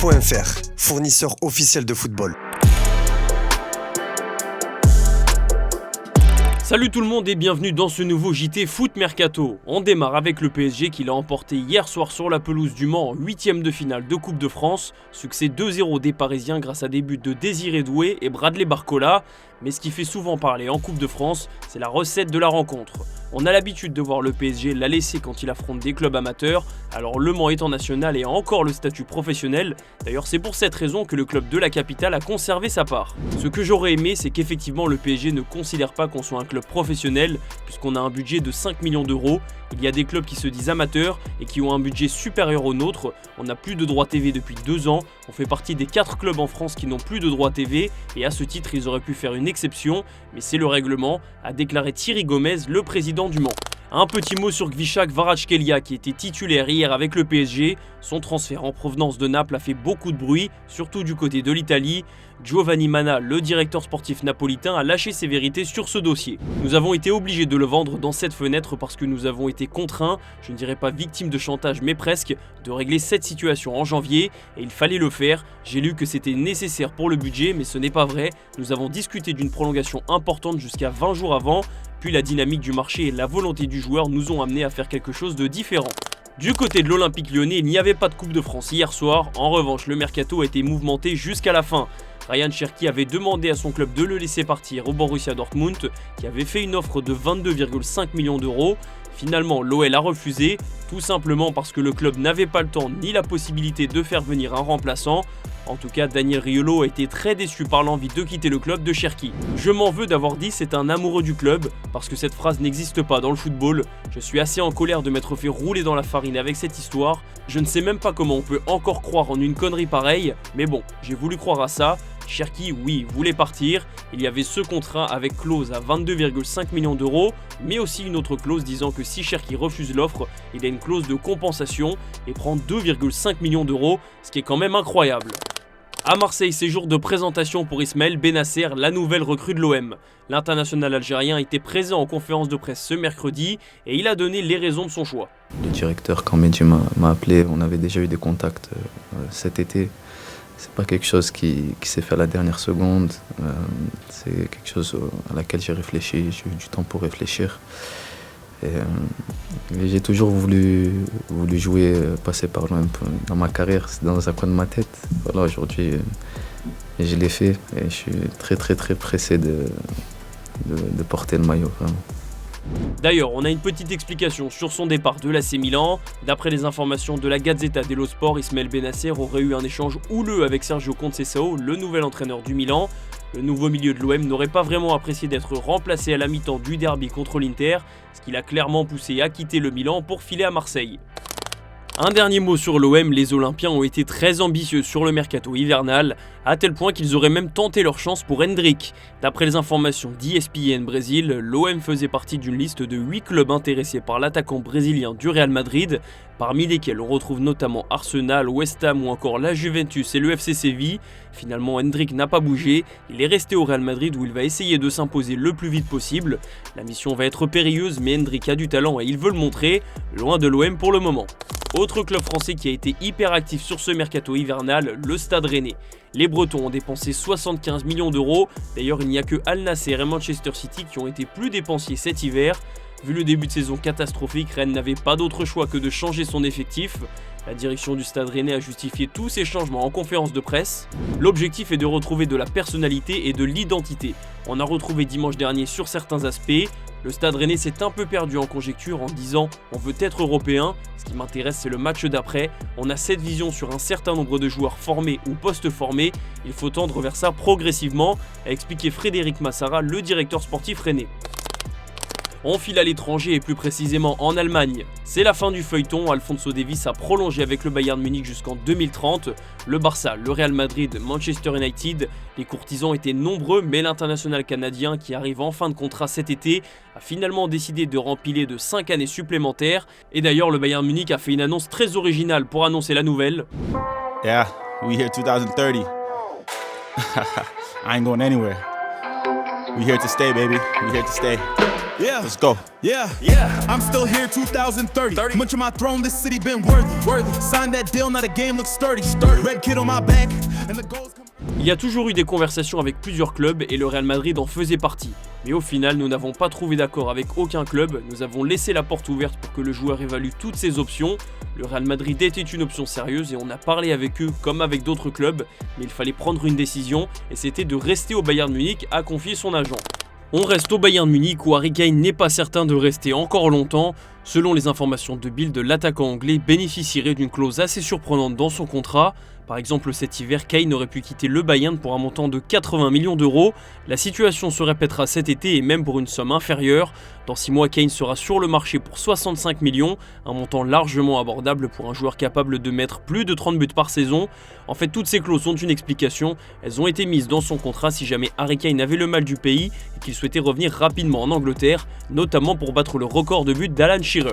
JT.fr, fournisseur officiel de football. Salut tout le monde et bienvenue dans ce nouveau JT Foot Mercato. On démarre avec le PSG qui l'a emporté hier soir sur la pelouse du Mans en 8ème de finale de Coupe de France. Succès 2-0 des Parisiens grâce à des buts de Désiré Doué et Bradley Barcola. Mais ce qui fait souvent parler en Coupe de France, c'est la recette de la rencontre. On a l'habitude de voir le PSG la laisser quand il affronte des clubs amateurs, alors Le Mans étant national et a encore le statut professionnel. D'ailleurs c'est pour cette raison que le club de la capitale a conservé sa part. Ce que j'aurais aimé, c'est qu'effectivement le PSG ne considère pas qu'on soit un club professionnel, puisqu'on a un budget de 5 millions d'euros. Il y a des clubs qui se disent amateurs et qui ont un budget supérieur au nôtre. On n'a plus de droits TV depuis 2 ans, on fait partie des 4 clubs en France qui n'ont plus de droits TV, et à ce titre ils auraient pu faire une exception, mais c'est le règlement, a déclaré Thierry Gomez, le président du Mans. Un petit mot sur Gvicha Kvaratskhelia qui était titulaire hier avec le PSG. Son transfert en provenance de Naples a fait beaucoup de bruit, surtout du côté de l'Italie. Giovanni Manna, le directeur sportif napolitain, a lâché ses vérités sur ce dossier. Nous avons été obligés de le vendre dans cette fenêtre parce que nous avons été contraints, je ne dirais pas victimes de chantage mais presque, de régler cette situation en janvier et il fallait le faire. J'ai lu que c'était nécessaire pour le budget mais ce n'est pas vrai. Nous avons discuté d'une prolongation importante jusqu'à 20 jours avant. Puis la dynamique du marché et la volonté du joueur nous ont amené à faire quelque chose de différent. Du côté de l'Olympique Lyonnais, il n'y avait pas de Coupe de France hier soir. En revanche, le mercato a été mouvementé jusqu'à la fin. Ryan Cherki avait demandé à son club de le laisser partir au Borussia Dortmund, qui avait fait une offre de 22,5 millions d'euros. Finalement, l'OL a refusé, tout simplement parce que le club n'avait pas le temps ni la possibilité de faire venir un remplaçant. En tout cas, Daniel Riolo a été très déçu par l'envie de quitter le club de Cherki. Je m'en veux d'avoir dit c'est un amoureux du club, parce que cette phrase n'existe pas dans le football. Je suis assez en colère de m'être fait rouler dans la farine avec cette histoire. Je ne sais même pas comment on peut encore croire en une connerie pareille, mais bon, j'ai voulu croire à ça. Cherki, oui, voulait partir. Il y avait ce contrat avec clause à 22,5 millions d'euros, mais aussi une autre clause disant que si Cherki refuse l'offre, il a une clause de compensation et prend 2,5 millions d'euros, ce qui est quand même incroyable. À Marseille, c'est jour de présentation pour Ismaël Bennacer, la nouvelle recrue de l'OM. L'international algérien était présent en conférence de presse ce mercredi et il a donné les raisons de son choix. Le directeur, quand Mehdi m'a appelé, on avait déjà eu des contacts cet été. C'est pas quelque chose qui s'est fait à la dernière seconde, c'est quelque chose à laquelle j'ai réfléchi, j'ai eu du temps pour réfléchir. Et j'ai toujours voulu jouer, passer par là un peu dans ma carrière, c'est dans un coin de ma tête. Voilà, aujourd'hui, je l'ai fait et je suis très pressé de porter le maillot, vraiment. D'ailleurs, on a une petite explication sur son départ de l'AC Milan. D'après les informations de la Gazzetta dello Sport, Ismaël Bennacer aurait eu un échange houleux avec Sergio Conceição, le nouvel entraîneur du Milan. Le nouveau milieu de l'OM n'aurait pas vraiment apprécié d'être remplacé à la mi-temps du derby contre l'Inter, ce qui l'a clairement poussé à quitter le Milan pour filer à Marseille. Un dernier mot sur l'OM, les Olympiens ont été très ambitieux sur le mercato hivernal, à tel point qu'ils auraient même tenté leur chance pour Endrick. D'après les informations d'ESPN Brésil, l'OM faisait partie d'une liste de 8 clubs intéressés par l'attaquant brésilien du Real Madrid, parmi lesquels on retrouve notamment Arsenal, West Ham ou encore la Juventus et le FC Séville. Finalement, Endrick n'a pas bougé, il est resté au Real Madrid où il va essayer de s'imposer le plus vite possible. La mission va être périlleuse, mais Endrick a du talent et il veut le montrer, loin de l'OM pour le moment. Autre club français qui a été hyper actif sur ce mercato hivernal, le Stade Rennais. Les Bretons ont dépensé 75 millions d'euros, d'ailleurs il n'y a que Al Nassr et Manchester City qui ont été plus dépensiers cet hiver. Vu le début de saison catastrophique, Rennes n'avait pas d'autre choix que de changer son effectif. La direction du Stade Rennais a justifié tous ces changements en conférence de presse. L'objectif est de retrouver de la personnalité et de l'identité. On a retrouvé dimanche dernier sur certains aspects. Le Stade Rennais s'est un peu perdu en conjecture en disant « on veut être européen ». Ce qui m'intéresse, c'est le match d'après. On a cette vision sur un certain nombre de joueurs formés ou post-formés. Il faut tendre vers ça progressivement, a expliqué Frédéric Massara, le directeur sportif rennais. On file à l'étranger et plus précisément en Allemagne. C'est la fin du feuilleton, Alphonso Davies a prolongé avec le Bayern Munich jusqu'en 2030. Le Barça, le Real Madrid, Manchester United, les courtisans étaient nombreux, mais l'international canadien qui arrive en fin de contrat cet été a finalement décidé de rempiler de 5 années supplémentaires. Et d'ailleurs, le Bayern Munich a fait une annonce très originale pour annoncer la nouvelle. Yeah, we here 2030. I ain't going anywhere. We here to stay, baby. We here to stay. Yeah, let's go. Yeah, I'm still here 2030. Much of my throne, this city been worthy. Signed that deal, now the game looks sturdy. Red kid on my back, and the goals come. Il y a toujours eu des conversations avec plusieurs clubs et le Real Madrid en faisait partie. Mais au final, nous n'avons pas trouvé d'accord avec aucun club, nous avons laissé la porte ouverte pour que le joueur évalue toutes ses options. Le Real Madrid était une option sérieuse et on a parlé avec eux comme avec d'autres clubs, mais il fallait prendre une décision et c'était de rester au Bayern Munich, a confié son agent. On reste au Bayern Munich où Harry Kane n'est pas certain de rester encore longtemps. Selon les informations de Bild, l'attaquant anglais bénéficierait d'une clause assez surprenante dans son contrat. Par exemple, cet hiver, Kane aurait pu quitter le Bayern pour un montant de 80 millions d'euros. La situation se répétera cet été et même pour une somme inférieure. Dans 6 mois, Kane sera sur le marché pour 65 millions, un montant largement abordable pour un joueur capable de mettre plus de 30 buts par saison. En fait, toutes ces clauses ont une explication. Elles ont été mises dans son contrat si jamais Harry Kane avait le mal du pays et qu'il souhaitait revenir rapidement en Angleterre, notamment pour battre le record de buts d'Alan Shearer.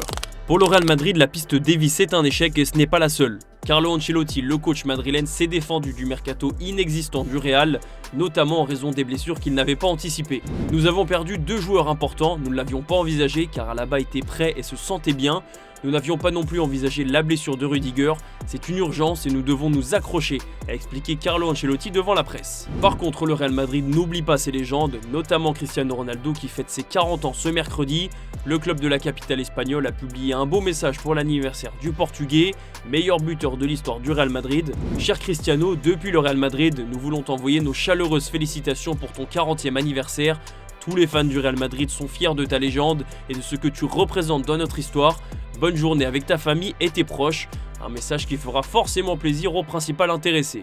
Pour le Real Madrid, la piste Davies est un échec et ce n'est pas la seule. Carlo Ancelotti, le coach madrilène, s'est défendu du mercato inexistant du Real, notamment en raison des blessures qu'il n'avait pas anticipées. Nous avons perdu 2 joueurs importants, nous ne l'avions pas envisagé car Alaba était prêt et se sentait bien. Nous n'avions pas non plus envisagé la blessure de Rudiger, c'est une urgence et nous devons nous accrocher, a expliqué Carlo Ancelotti devant la presse. Par contre, le Real Madrid n'oublie pas ses légendes, notamment Cristiano Ronaldo qui fête ses 40 ans ce mercredi. Le club de la capitale espagnole a publié un beau message pour l'anniversaire du Portugais, meilleur buteur de l'histoire du Real Madrid. Cher Cristiano, depuis le Real Madrid, nous voulons t'envoyer nos chaleureuses félicitations pour ton 40e anniversaire. Tous les fans du Real Madrid sont fiers de ta légende et de ce que tu représentes dans notre histoire. Bonne journée avec ta famille et tes proches. Un message qui fera forcément plaisir au principal intéressé.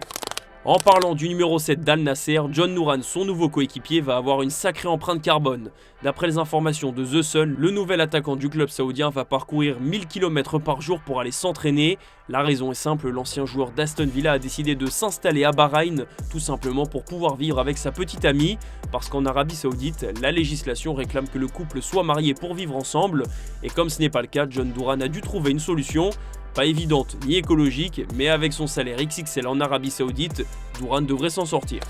En parlant du numéro 7 d'Al Nasser, John Nouran, son nouveau coéquipier, va avoir une sacrée empreinte carbone. D'après les informations de The Sun, le nouvel attaquant du club saoudien va parcourir 1000 km par jour pour aller s'entraîner. La raison est simple, l'ancien joueur d'Aston Villa a décidé de s'installer à Bahreïn, tout simplement pour pouvoir vivre avec sa petite amie, parce qu'en Arabie Saoudite, la législation réclame que le couple soit marié pour vivre ensemble, et comme ce n'est pas le cas, John Nouran a dû trouver une solution. Pas évidente ni écologique, mais avec son salaire XXL en Arabie Saoudite, Douran devrait s'en sortir.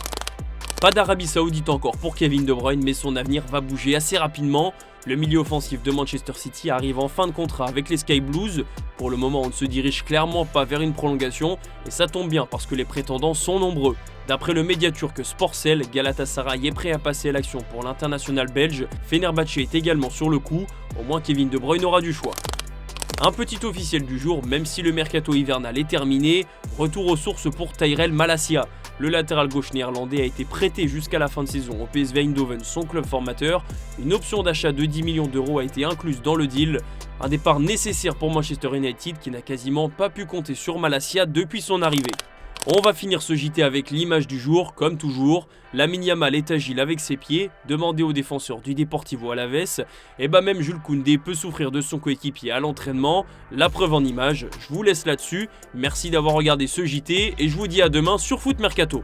Pas d'Arabie Saoudite encore pour Kevin De Bruyne, mais son avenir va bouger assez rapidement. Le milieu offensif de Manchester City arrive en fin de contrat avec les Sky Blues. Pour le moment, on ne se dirige clairement pas vers une prolongation, et ça tombe bien parce que les prétendants sont nombreux. D'après le média turc Sporcel, Galatasaray est prêt à passer à l'action pour l'international belge. Fenerbahçe est également sur le coup, au moins Kevin De Bruyne aura du choix. Un petit officiel du jour, même si le mercato hivernal est terminé, retour aux sources pour Tyrell Malacia. Le latéral gauche néerlandais a été prêté jusqu'à la fin de saison au PSV Eindhoven, son club formateur. Une option d'achat de 10 millions d'euros a été incluse dans le deal. Un départ nécessaire pour Manchester United qui n'a quasiment pas pu compter sur Malacia depuis son arrivée. On va finir ce JT avec l'image du jour, comme toujours. Lamine Yamal est agile avec ses pieds, demandé aux défenseurs du Deportivo Alavés. Et bah même Jules Koundé peut souffrir de son coéquipier à l'entraînement. La preuve en image, je vous laisse là-dessus. Merci d'avoir regardé ce JT et je vous dis à demain sur Foot Mercato.